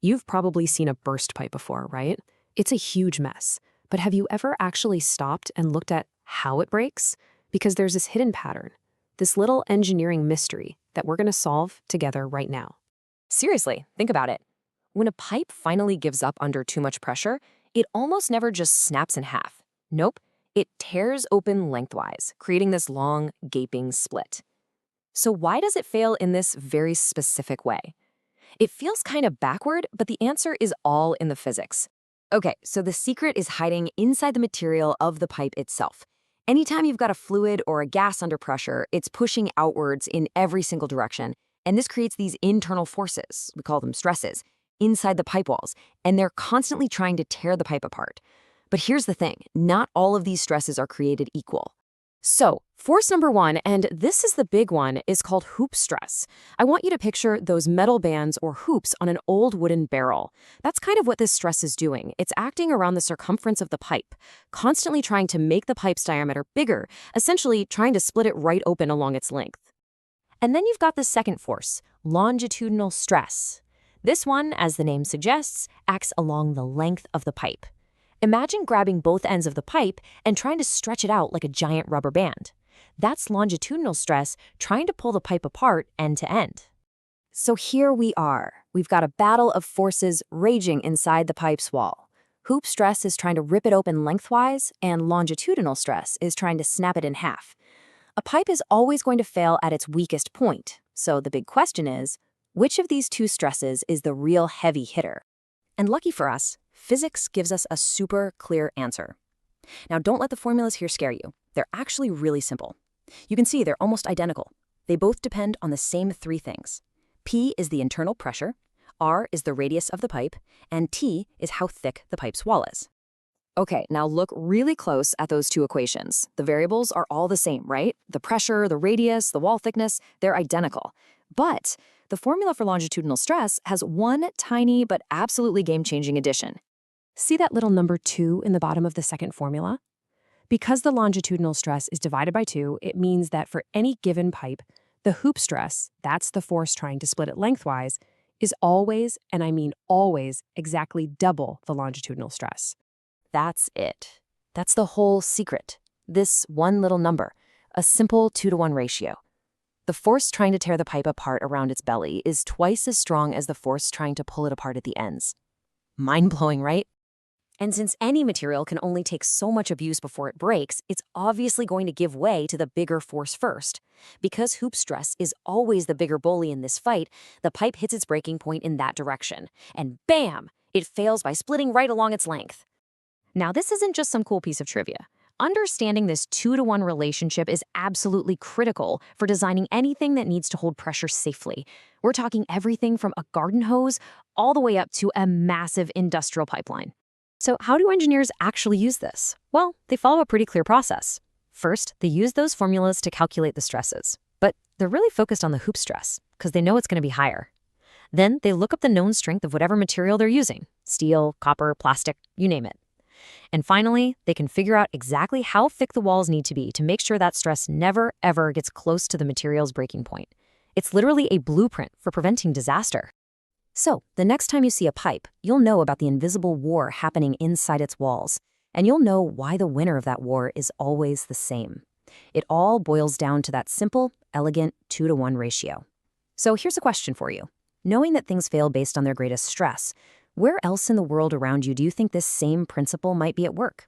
You've probably seen a burst pipe before, right? It's a huge mess. But have you ever actually stopped and looked at how it breaks? Because there's this hidden pattern, this little engineering mystery that we're going to solve together right now. Seriously, think about it. When a pipe finally gives up under too much pressure, it almost never just snaps in half. Nope, it tears open lengthwise, creating this long, gaping split. So why does it fail in this very specific way? It feels kind of backward, but the answer is all in the physics. Okay, so the secret is hiding inside the material of the pipe itself. Anytime you've got a fluid or a gas under pressure, it's pushing outwards in every single direction, and this creates these internal forces, we call them stresses, inside the pipe walls, and they're constantly trying to tear the pipe apart. But here's the thing, not all of these stresses are created equal. So, force number one, and this is the big one, is called hoop stress. I want you to picture those metal bands or hoops on an old wooden barrel. That's kind of what this stress is doing. It's acting around the circumference of the pipe, constantly trying to make the pipe's diameter bigger, essentially trying to split it right open along its length. And then you've got the second force, longitudinal stress. This one, as the name suggests, acts along the length of the pipe. Imagine grabbing both ends of the pipe and trying to stretch it out like a giant rubber band. That's longitudinal stress trying to pull the pipe apart end to end. So here we are. We've got a battle of forces raging inside the pipe's wall. Hoop stress is trying to rip it open lengthwise, and longitudinal stress is trying to snap it in half. A pipe is always going to fail at its weakest point. So the big question is, which of these two stresses is the real heavy hitter? And lucky for us, physics gives us a super clear answer. Now, don't let the formulas here scare you. They're actually really simple. You can see they're almost identical. They both depend on the same three things. P is the internal pressure, R is the radius of the pipe, and T is how thick the pipe's wall is. Okay, now look really close at those two equations. The variables are all the same, right? The pressure, the radius, the wall thickness, they're identical. But the formula for longitudinal stress has one tiny but absolutely game-changing addition. See that little number 2 in the bottom of the second formula? Because the longitudinal stress is divided by 2, it means that for any given pipe, the hoop stress, that's the force trying to split it lengthwise, is always, and I mean always, exactly double the longitudinal stress. That's it. That's the whole secret. This one little number, a simple 2-to-1 ratio. The force trying to tear the pipe apart around its belly is twice as strong as the force trying to pull it apart at the ends. Mind-blowing, right? And since any material can only take so much abuse before it breaks, it's obviously going to give way to the bigger force first. Because hoop stress is always the bigger bully in this fight, the pipe hits its breaking point in that direction. And bam! It fails by splitting right along its length. Now, this isn't just some cool piece of trivia. Understanding this 2-to-1 relationship is absolutely critical for designing anything that needs to hold pressure safely. We're talking everything from a garden hose all the way up to a massive industrial pipeline. So how do engineers actually use this? Well, they follow a pretty clear process. First, they use those formulas to calculate the stresses, but they're really focused on the hoop stress because they know it's going to be higher. Then they look up the known strength of whatever material they're using, steel, copper, plastic, you name it. And finally, they can figure out exactly how thick the walls need to be to make sure that stress never, ever gets close to the material's breaking point. It's literally a blueprint for preventing disaster. So, the next time you see a pipe, you'll know about the invisible war happening inside its walls, and you'll know why the winner of that war is always the same. It all boils down to that simple, elegant 2-to-1 ratio. So here's a question for you. Knowing that things fail based on their greatest stress, where else in the world around you do you think this same principle might be at work?